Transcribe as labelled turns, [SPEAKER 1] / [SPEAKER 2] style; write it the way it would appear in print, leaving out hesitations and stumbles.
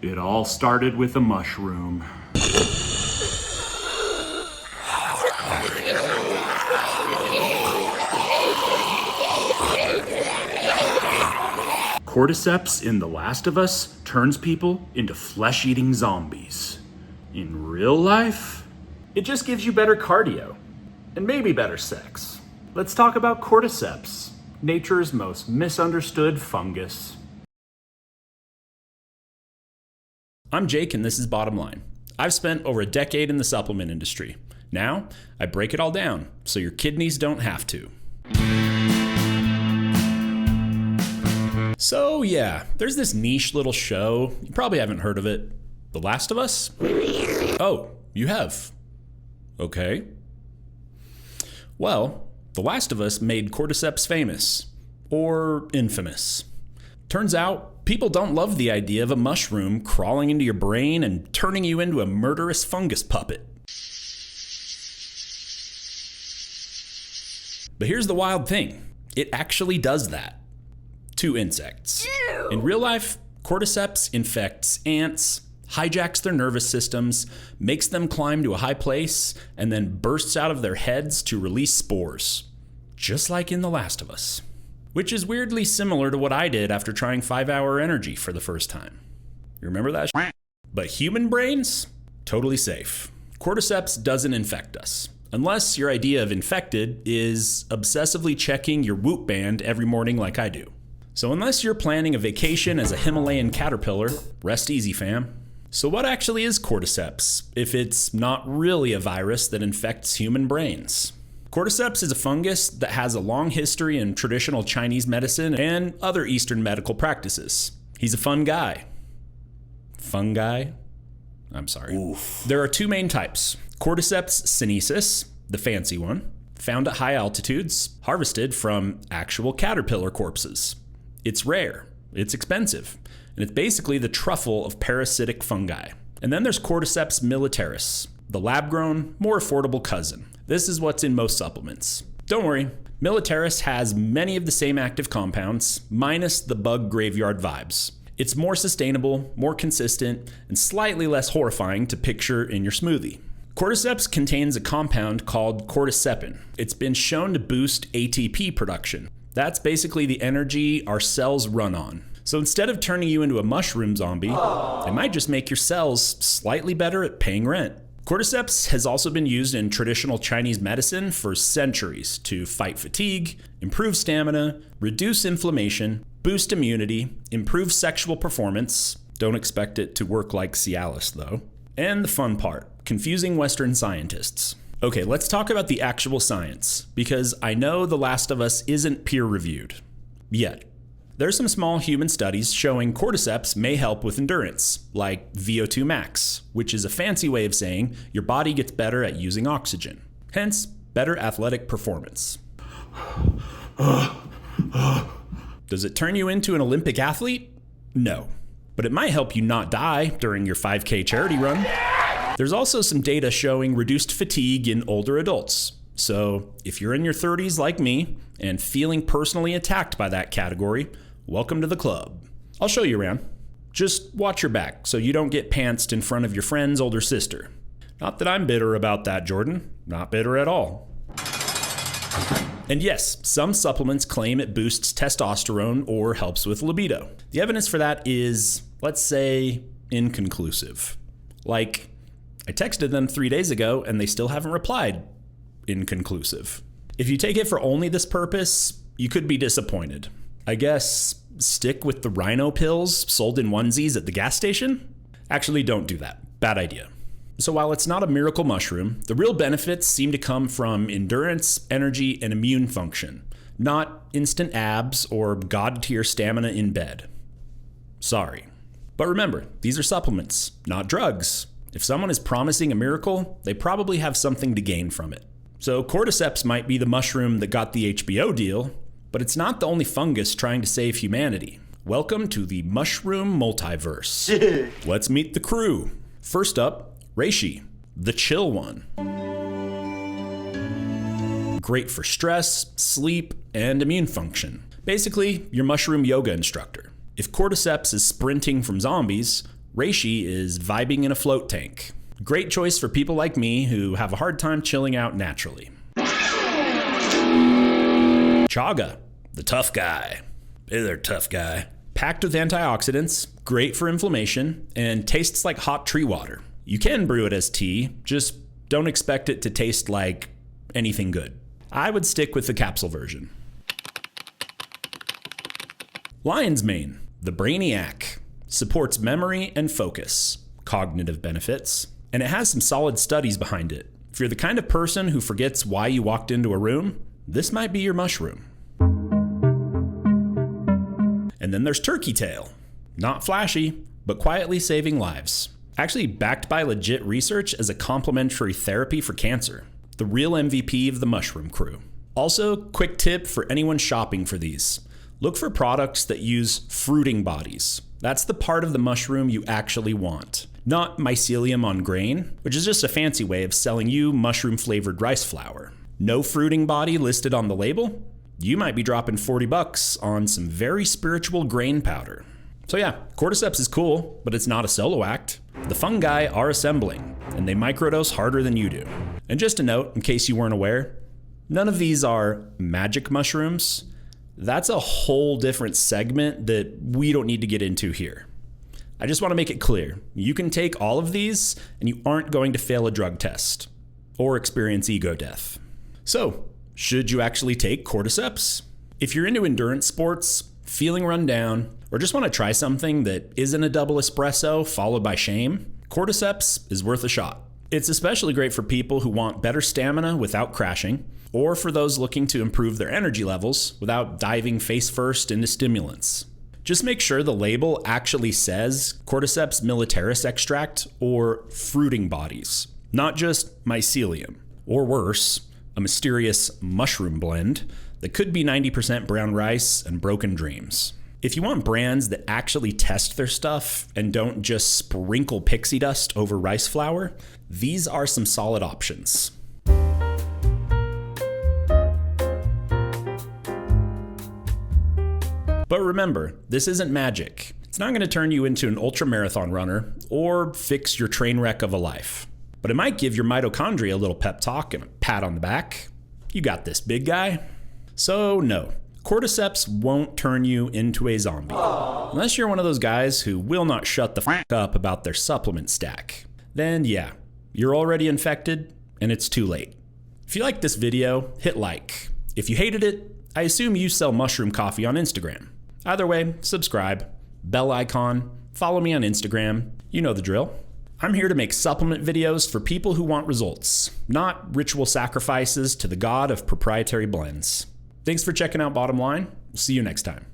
[SPEAKER 1] It all started with a mushroom. Cordyceps in The Last of Us turns people into flesh-eating zombies. In real life, it just gives you better cardio, and maybe better sex. Let's talk about Cordyceps, nature's most misunderstood fungus.
[SPEAKER 2] I'm Jake, and this is Bottom Line. I've spent over a decade in the supplement industry. Now, I break it all down so your kidneys don't have to. So yeah, there's this niche little show, you probably haven't heard of it, The Last of Us? Oh, you have? Okay. Well, The Last of Us made Cordyceps famous, or infamous. Turns out, people don't love the idea of a mushroom crawling into your brain and turning you into a murderous fungus puppet. But here's the wild thing, it actually does that. To insects.
[SPEAKER 3] Ew.
[SPEAKER 2] In real life, Cordyceps infects ants, hijacks their nervous systems, makes them climb to a high place, and then bursts out of their heads to release spores. Just like in The Last of Us. Which is weirdly similar to what I did after trying 5-hour energy for the first time. You remember that shit? But human brains? Totally safe. Cordyceps doesn't infect us. Unless your idea of infected is obsessively checking your Whoop band every morning like I do. So unless you're planning a vacation as a Himalayan caterpillar, rest easy fam. So what actually is Cordyceps, if it's not really a virus that infects human brains? Cordyceps is a fungus that has a long history in traditional Chinese medicine and other Eastern medical practices. He's a fun guy. Fungi? I'm sorry.
[SPEAKER 1] Oof.
[SPEAKER 2] There are two main types. Cordyceps sinensis, the fancy one, found at high altitudes, harvested from actual caterpillar corpses. It's rare, it's expensive, and it's basically the truffle of parasitic fungi. And then there's Cordyceps militaris, the lab-grown, more affordable cousin. This is what's in most supplements. Don't worry, Militaris has many of the same active compounds, minus the bug graveyard vibes. It's more sustainable, more consistent, and slightly less horrifying to picture in your smoothie. Cordyceps contains a compound called cordycepin. It's been shown to boost ATP production. That's basically the energy our cells run on. So instead of turning you into a mushroom zombie, it might just make your cells slightly better at paying rent. Cordyceps has also been used in traditional Chinese medicine for centuries to fight fatigue, improve stamina, reduce inflammation, boost immunity, improve sexual performance. Don't expect it to work like Cialis though. And the fun part, confusing Western scientists. Okay, let's talk about the actual science, because I know The Last of Us isn't peer-reviewed. Yet. There's some small human studies showing Cordyceps may help with endurance, like VO2 max, which is a fancy way of saying your body gets better at using oxygen. Hence, better athletic performance. Does it turn you into an Olympic athlete? No. But it might help you not die during your 5K charity run. There's also some data showing reduced fatigue in older adults. So if you're in your 30s like me and feeling personally attacked by that category, welcome to the club. I'll show you around. Just watch your back so you don't get pantsed in front of your friend's older sister. Not that I'm bitter about that, Jordan. Not bitter at all. And yes, some supplements claim it boosts testosterone or helps with libido. The evidence for that is, let's say, inconclusive. Like, I texted them 3 days ago and they still haven't replied. Inconclusive. If you take it for only this purpose, you could be disappointed. I guess stick with the rhino pills sold in onesies at the gas station? Actually, don't do that. Bad idea. So while it's not a miracle mushroom, the real benefits seem to come from endurance, energy, and immune function, not instant abs or god-tier stamina in bed. Sorry. But remember, these are supplements, not drugs. If someone is promising a miracle, they probably have something to gain from it. So Cordyceps might be the mushroom that got the HBO deal, but it's not the only fungus trying to save humanity. Welcome to the Mushroom Multiverse. Let's meet the crew. First up, Reishi, the chill one. Great for stress, sleep, and immune function. Basically, your mushroom yoga instructor. If Cordyceps is sprinting from zombies, Reishi is vibing in a float tank. Great choice for people like me who have a hard time chilling out naturally. Chaga, the tough guy. Hey there, tough guy. Packed with antioxidants, great for inflammation, and tastes like hot tree water. You can brew it as tea, just don't expect it to taste like anything good. I would stick with the capsule version. Lion's mane, the brainiac. Supports memory and focus, cognitive benefits, and it has some solid studies behind it. If you're the kind of person who forgets why you walked into a room, this might be your mushroom. And then there's turkey tail. Not flashy, but quietly saving lives. Actually backed by legit research as a complementary therapy for cancer. The real MVP of the mushroom crew. Also, quick tip for anyone shopping for these. Look for products that use fruiting bodies. That's the part of the mushroom you actually want. Not mycelium on grain, which is just a fancy way of selling you mushroom-flavored rice flour. No fruiting body listed on the label? You might be dropping $40 on some very spiritual grain powder. So yeah, Cordyceps is cool, but it's not a solo act. The fungi are assembling, and they microdose harder than you do. And just a note, in case you weren't aware, none of these are magic mushrooms. That's a whole different segment that we don't need to get into here. I just want to make it clear, you can take all of these and you aren't going to fail a drug test or experience ego death. So, should you actually take Cordyceps? If you're into endurance sports, feeling run down, or just want to try something that isn't a double espresso followed by shame, Cordyceps is worth a shot. It's especially great for people who want better stamina without crashing, or for those looking to improve their energy levels without diving face first into stimulants. Just make sure the label actually says Cordyceps Militaris extract or fruiting bodies, not just mycelium, or worse, a mysterious mushroom blend that could be 90% brown rice and broken dreams. If you want brands that actually test their stuff and don't just sprinkle pixie dust over rice flour, these are some solid options. But remember, this isn't magic. It's not going to turn you into an ultramarathon runner or fix your train wreck of a life. But it might give your mitochondria a little pep talk and a pat on the back. You got this, big guy. So no, Cordyceps won't turn you into a zombie. Unless you're one of those guys who will not shut the f up about their supplement stack. Then yeah, you're already infected and it's too late. If you liked this video, hit like. If you hated it, I assume you sell mushroom coffee on Instagram. Either way, subscribe, bell icon, follow me on Instagram. You know the drill. I'm here to make supplement videos for people who want results, not ritual sacrifices to the god of proprietary blends. Thanks for checking out Bottom Line. We'll see you next time.